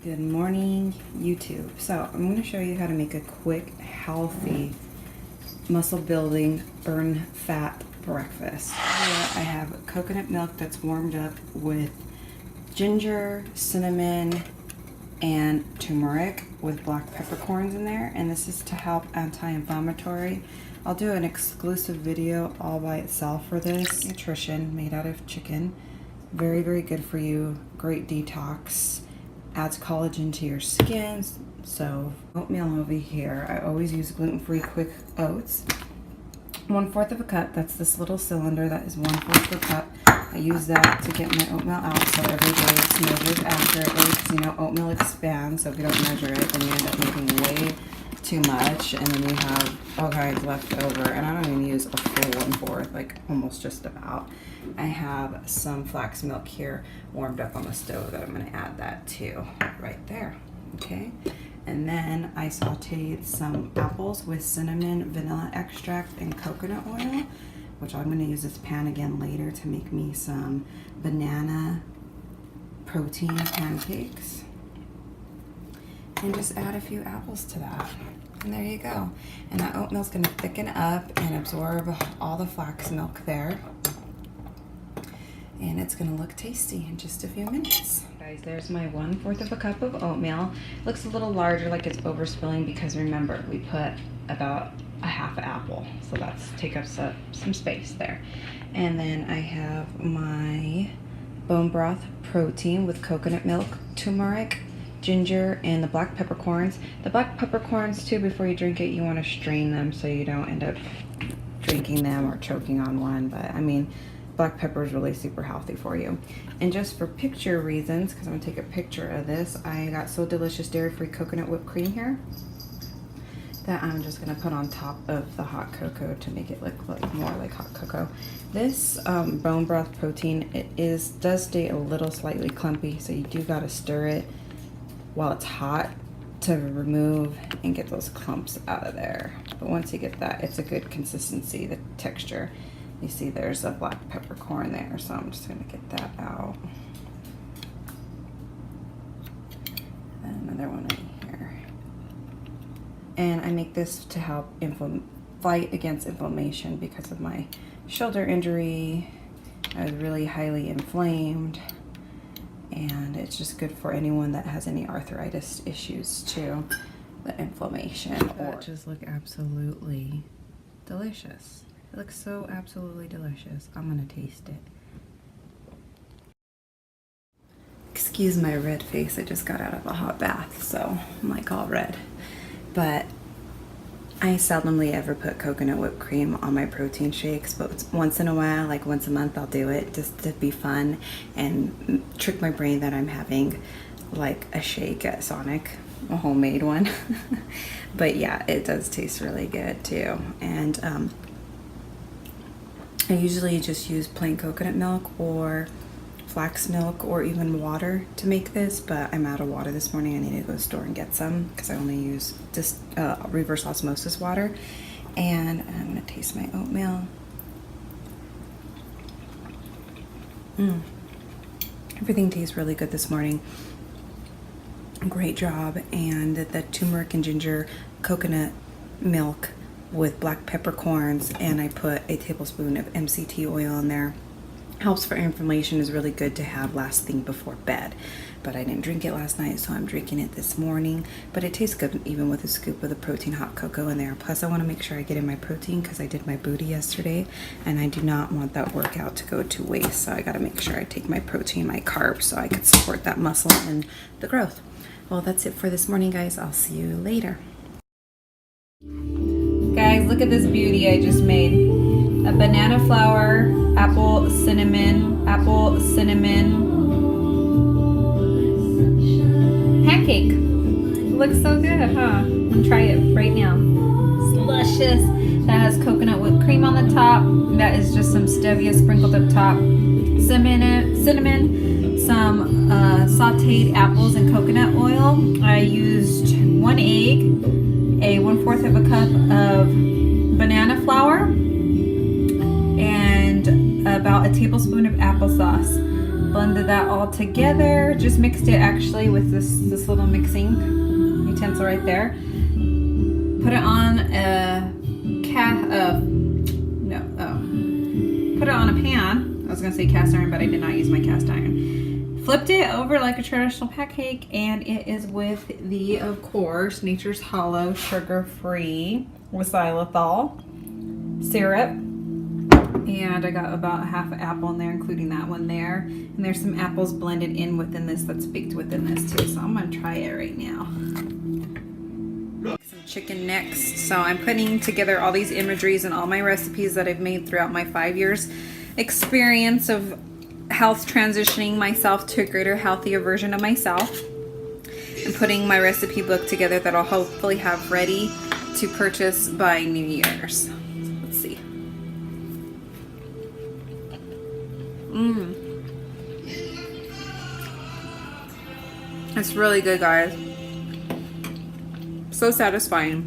Good morning, YouTube. So I'm going to show you how to make a quick, healthy, muscle building, burn fat breakfast. Here I have coconut milk that's warmed up with ginger, cinnamon, and turmeric with black peppercorns in there, and this is to help anti-inflammatory. I'll do an exclusive video all by itself for this. Nutrition, made out of chicken. Very, very good for you. Great detox. Adds collagen to your skin. So oatmeal over here. I always use gluten-free quick oats. 1/4 of a cup. That's this little cylinder. That is 1/4 of a cup. I use that to get my oatmeal out, so every day it's measured accurately, because you know oatmeal expands, so if you don't measure it, then you end up making way too much, and then you have all kinds left over. And I don't even use a full 1/4, like almost just about. I have some flax milk here warmed up on the stove that I'm going to add that to right there. Okay, and then I sauteed some apples with cinnamon, vanilla extract, and coconut oil, which I'm going to use this pan again later to make me some banana protein pancakes. And just add a few apples to that. And there you go. And that oatmeal's going to thicken up and absorb all the flax milk there. And it's going to look tasty in just a few minutes. Guys, there's my 1/4 of a cup of oatmeal. Looks a little larger, like it's overspilling, because remember, we put about a half an apple, so that's take up some space there. And then I have my bone broth protein with coconut milk, turmeric, ginger, and the black peppercorns. The black peppercorns too, before you drink it, you want to strain them so you don't end up drinking them or choking on one. But I mean, black pepper is really super healthy for you. And just for picture reasons, because I'm gonna take a picture of this, I got So Delicious dairy-free coconut whipped cream here that I'm just gonna put on top of the hot cocoa to make it look like more like hot cocoa. This bone broth protein, does stay a little slightly clumpy, so you do gotta stir it while it's hot to remove and get those clumps out of there. But once you get that, it's a good consistency, the texture. You see there's a black peppercorn there, so I'm just gonna get that out. And another one right here. And I make this to help fight against inflammation because of my shoulder injury. I was really highly inflamed, and it's just good for anyone that has any arthritis issues too, the inflammation. That just look absolutely delicious. It looks so absolutely delicious. I'm gonna taste it. Excuse my red face, I just got out of a hot bath, so I'm like all red. But I seldomly ever put coconut whipped cream on my protein shakes, but once in a while, like once a month, I'll do it just to be fun and trick my brain that I'm having like a shake at Sonic, a homemade one. But yeah, it does taste really good too. And I usually just use plain coconut milk or flax milk or even water to make this, but I'm out of water this morning. I need to go to the store and get some because I only use just reverse osmosis water. And I'm gonna taste my oatmeal. Everything tastes really good this morning. Great job. And the turmeric and ginger coconut milk with black peppercorns, and I put a tablespoon of MCT oil in there. Helps for inflammation, is really good to have last thing before bed. But I didn't drink it last night, so I'm drinking it this morning. But it tastes good even with a scoop of the protein hot cocoa in there. Plus I want to make sure I get in my protein because I did my booty yesterday, and I do not want that workout to go to waste. So I got to make sure I take my protein, my carbs, so I could support that muscle and the growth. Well, that's it for this morning, guys. I'll see you later. Guys, look at this beauty I just made. A banana flour, apple cinnamon pancake. Looks so good, huh? I'm gonna try it right now. It's luscious. That has coconut whipped cream on the top. That is just some stevia sprinkled up top. Cinnamon, some sauteed apples and coconut oil. I used 1 egg, a 1/4 of a cup of banana flour, and about a tablespoon of applesauce. blended that all together. Just mixed it actually with this little mixing utensil right there. Put it on put it on a pan. I was gonna say cast iron, but I did not use my cast iron. Flipped it over like a traditional pancake, and it is with the, of course, Nature's Hollow sugar-free with xylitol syrup. And I got about half an apple in there, including that one there. And there's some apples blended in within this that's baked within this too. So I'm gonna try it right now. Some chicken next. So I'm putting together all these imageries and all my recipes that I've made throughout my 5 years experience of health transitioning myself to a greater, healthier version of myself. And putting my recipe book together that I'll hopefully have ready to purchase by New Year's. Let's see. It's really good, guys. So satisfying.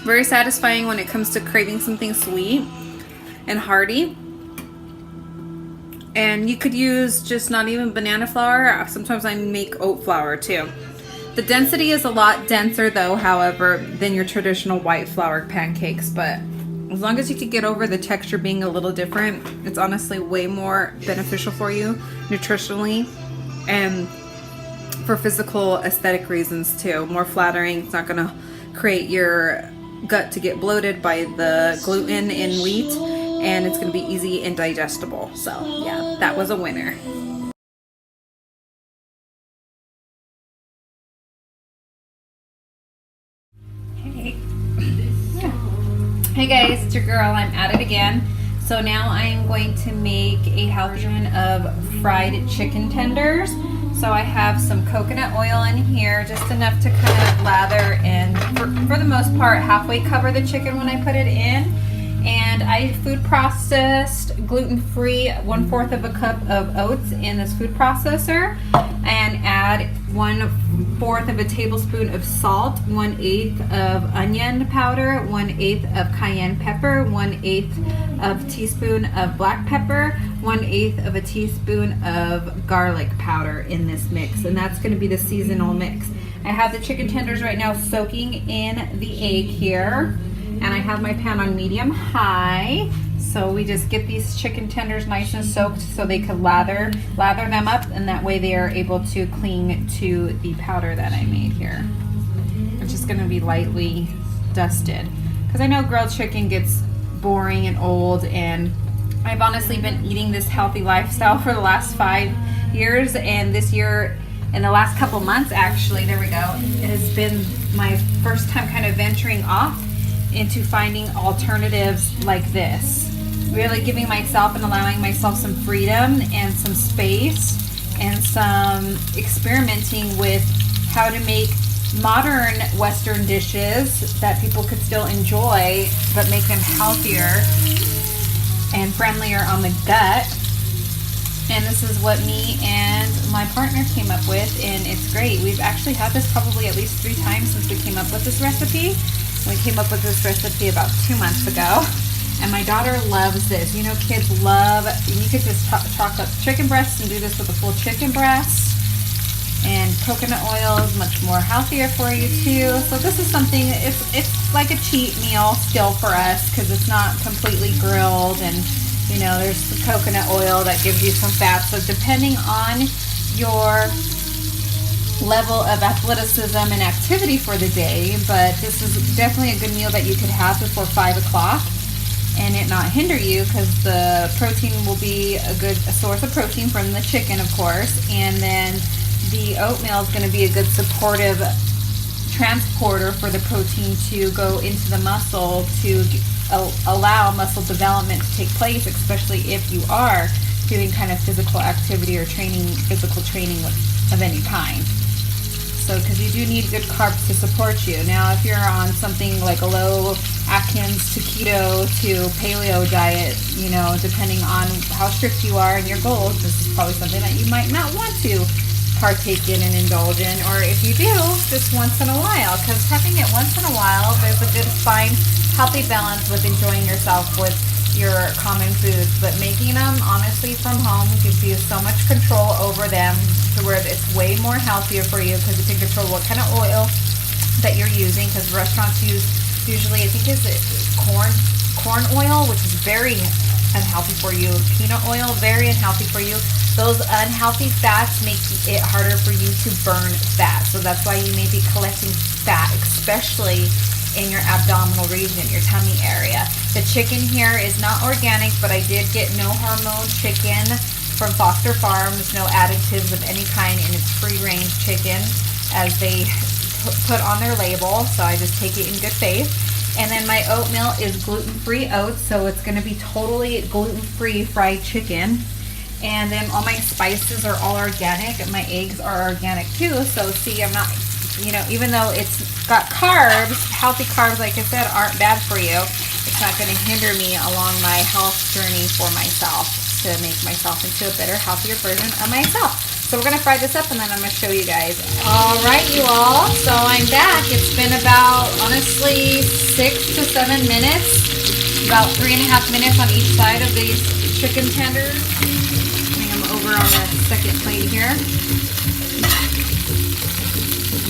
Very satisfying when it comes to craving something sweet and hearty. And you could use just not even banana flour. Sometimes I make oat flour too. The density is a lot denser though, however, than your traditional white flour pancakes, but as long as you could get over the texture being a little different, it's honestly way more beneficial for you nutritionally and for physical aesthetic reasons too. More flattering. It's not gonna create your gut to get bloated by the gluten in wheat, and it's gonna be easy and digestible. So yeah, that was a winner. Hey guys, it's your girl. I'm at it again. So now I am going to make a healthy version of fried chicken tenders. So I have some coconut oil in here, just enough to kind of lather and for the most part halfway cover the chicken when I put it in. And I food processed gluten-free 1/4 of a cup of oats in this food processor, and add 1/4 of a tablespoon of salt, 1/8 of onion powder, 1/8 of cayenne pepper, 1/8 of teaspoon of black pepper, 1/8 of a teaspoon of garlic powder in this mix, and that's going to be the seasonal mix. I have the chicken tenders right now soaking in the egg here. And I have my pan on medium high. So we just get these chicken tenders nice and soaked so they could lather them up, and that way they are able to cling to the powder that I made here. It's just gonna be lightly dusted. Because I know grilled chicken gets boring and old, and I've honestly been eating this healthy lifestyle for the last 5 years, and this year, in the last couple months actually, there we go, it has been my first time kind of venturing off into finding alternatives like this. Really giving myself and allowing myself some freedom and some space and some experimenting with how to make modern Western dishes that people could still enjoy, but make them healthier and friendlier on the gut. And this is what me and my partner came up with, and it's great. We've actually had this probably at least 3 times since we came up with this recipe. We came up with this recipe about 2 months ago, and my daughter loves this. You know, kids love, you could just chalk up chicken breasts and do this with a full chicken breast. And coconut oil is much more healthier for you too. So this is something, it's like a cheat meal still for us, because it's not completely grilled, and you know, there's the coconut oil that gives you some fat. So depending on your level of athleticism and activity for the day, but this is definitely a good meal that you could have before 5 o'clock and it not hinder you, because the protein will be a source of protein from the chicken, of course, and then the oatmeal is going to be a good supportive transporter for the protein to go into the muscle to allow muscle development to take place, especially if you are doing kind of physical activity or physical training of any kind. So, because you do need good carbs to support you. Now, if you're on something like a low Atkins to keto to paleo diet, you know, depending on how strict you are and your goals, this is probably something that you might not want to partake in and indulge in. Or if you do, just once in a while, because having it once in a while, there's a good, fine, healthy balance with enjoying yourself with your common foods, but making them honestly from home gives you so much control over them to where it's way more healthier for you, because you can control what kind of oil that you're using, because restaurants use usually, I think, is it corn oil, which is very unhealthy for you. Peanut oil, very unhealthy for you. Those unhealthy fats make it harder for you to burn fat. So that's why you may be collecting fat, especially in your abdominal region, your tummy area. The chicken here is not organic, but I did get no hormone chicken from Foster Farms, no additives of any kind, and it's free range chicken as they put on their label. So I just take it in good faith. And then my oatmeal is gluten-free oats, so it's going to be totally gluten-free fried chicken. And then all my spices are all organic, and my eggs are organic too. So see, I'm not, you know, even though it's got carbs, healthy carbs, like I said, aren't bad for you. It's not going to hinder me along my health journey for myself to make myself into a better, healthier version of myself. So we're going to fry this up, and then I'm going to show you guys. All right, you all. So I'm back. It's been about, honestly, 6 to 7 minutes. About 3.5 minutes on each side of these chicken tenders. Bring them over on the second plate here.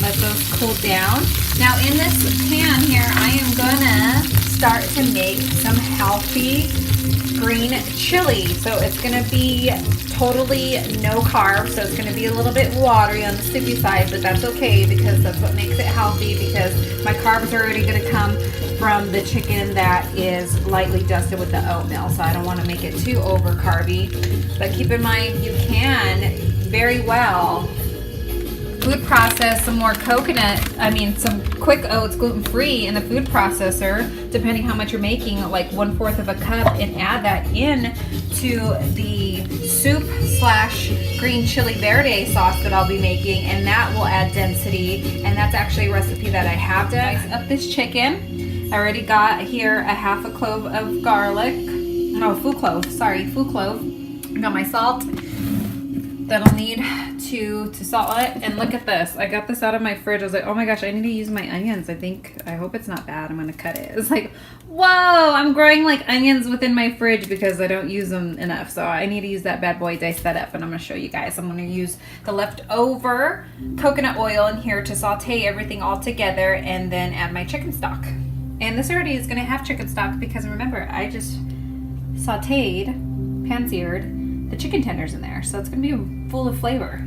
Let those cool down. Now in this pan here, I am going to start to make some healthy green chili. So it's going to be totally no carbs, so it's going to be a little bit watery on the sticky side, but that's okay, because that's what makes it healthy, because my carbs are already going to come from the chicken that is lightly dusted with the oatmeal, so I don't want to make it too over carby. But keep in mind, you can very well food process some more some quick oats gluten-free in the food processor, depending how much you're making, like 1/4 of a cup, and add that in to the soup / green chili verde sauce that I'll be making, and that will add density. And that's actually a recipe that I have done. Spice up this chicken. I already got here a 1/2 clove of garlic. No, food clove. Sorry, food clove. Got my salt that I'll need to salt it. And look at this. I got this out of my fridge. I was like, oh my gosh, I need to use my onions. I hope it's not bad. I'm going to cut it. It's like, whoa, I'm growing like onions within my fridge because I don't use them enough. So I need to use that bad boy, dice that up, and I'm going to show you guys. I'm going to use the leftover coconut oil in here to saute everything all together, and then add my chicken stock. And this already is going to have chicken stock because remember, I just sauteed, pan-seared the chicken tenders in there. So it's going to be full of flavor.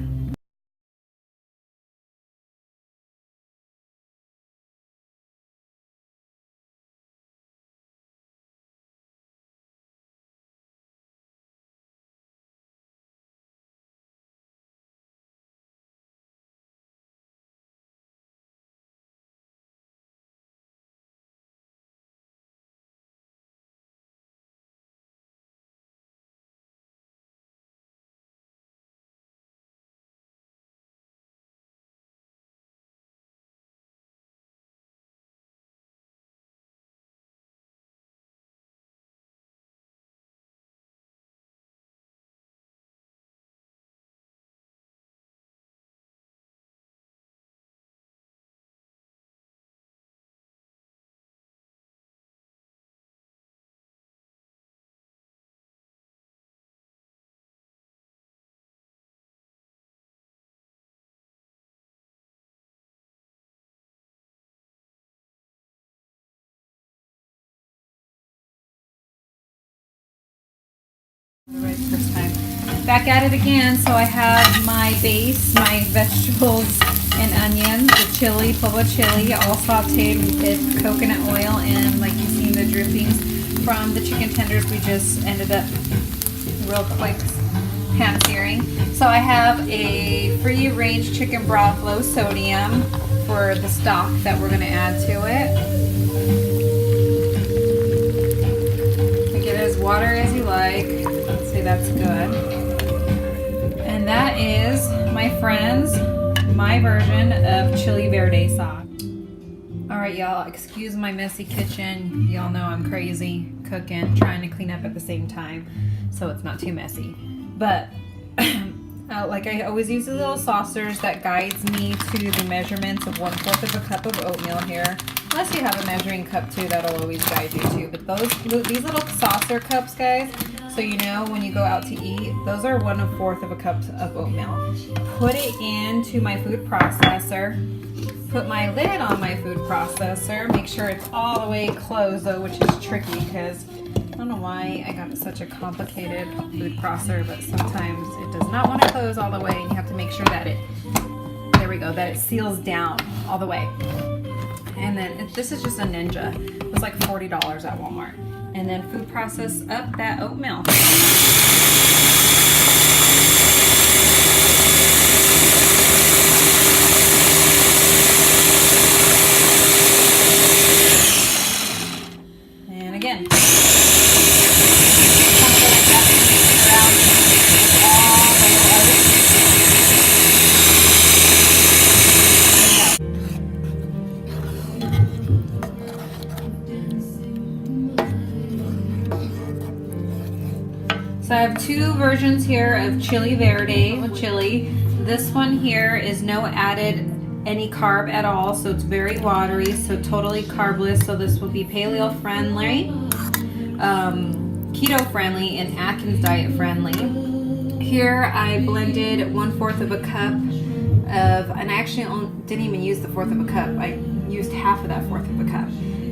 Right, first time. Back at it again. So I have my base, my vegetables and onions, the chili, pueblo chili, all sauteed with coconut oil, and like you've seen the drippings from the chicken tenders we just ended up real quick pan searing. So I have a free range chicken broth, low sodium, for the stock that we're going to add to it. Make it as water as you like. Let's say that's good. And that is, my friends, my version of chili verde sauce. Alright y'all, excuse my messy kitchen. Y'all know I'm crazy cooking, trying to clean up at the same time, so it's not too messy. But like I always use the little saucers that guides me to the measurements of 1/4 of a cup of oatmeal here. Unless you have a measuring cup too, that'll always guide you too. But these little saucer cups, guys, so you know when you go out to eat, those are 1/4 of a cup of oatmeal. Put it into my food processor. Put my lid on my food processor. Make sure it's all the way closed though, which is tricky because I don't know why I got such a complicated food processor, but sometimes it does not want to close all the way, and you have to make sure that there we go, that it seals down all the way. And then this is just a Ninja. It was like $40 at Walmart. And then food process up that oatmeal. And again. So I have two versions here of chili verde chili. This one here is no added any carb at all, so it's very watery, so totally carbless. So this will be paleo friendly, keto friendly, and Atkins diet friendly. Here I blended 1/4 of a cup of, and I actually didn't even use the 1/4 of a cup. I used half of that 1/4 of a cup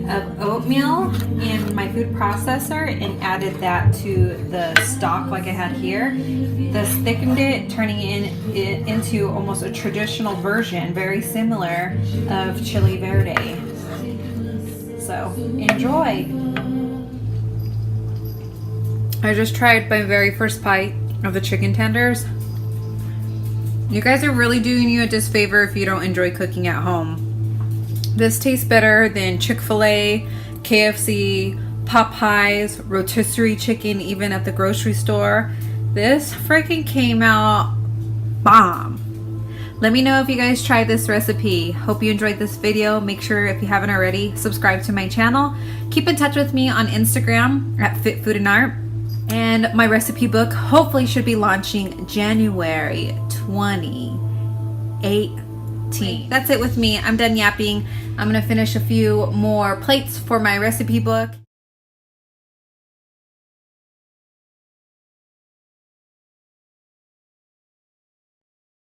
of oatmeal in my food processor and added that to the stock like I had here. This thickened it, turning it into almost a traditional version, very similar of chili verde. So enjoy. I just tried my very first bite of the chicken tenders. You guys are really doing you a disfavor if you don't enjoy cooking at home. This tastes better than Chick-fil-A, KFC, Popeyes, rotisserie chicken, even at the grocery store. This freaking came out bomb. Let me know if you guys tried this recipe. Hope you enjoyed this video. Make sure, if you haven't already, subscribe to my channel. Keep in touch with me on Instagram at Fit Food and Art. And my recipe book hopefully should be launching January 2018. That's it with me. I'm done yapping. I'm gonna finish a few more plates for my recipe book.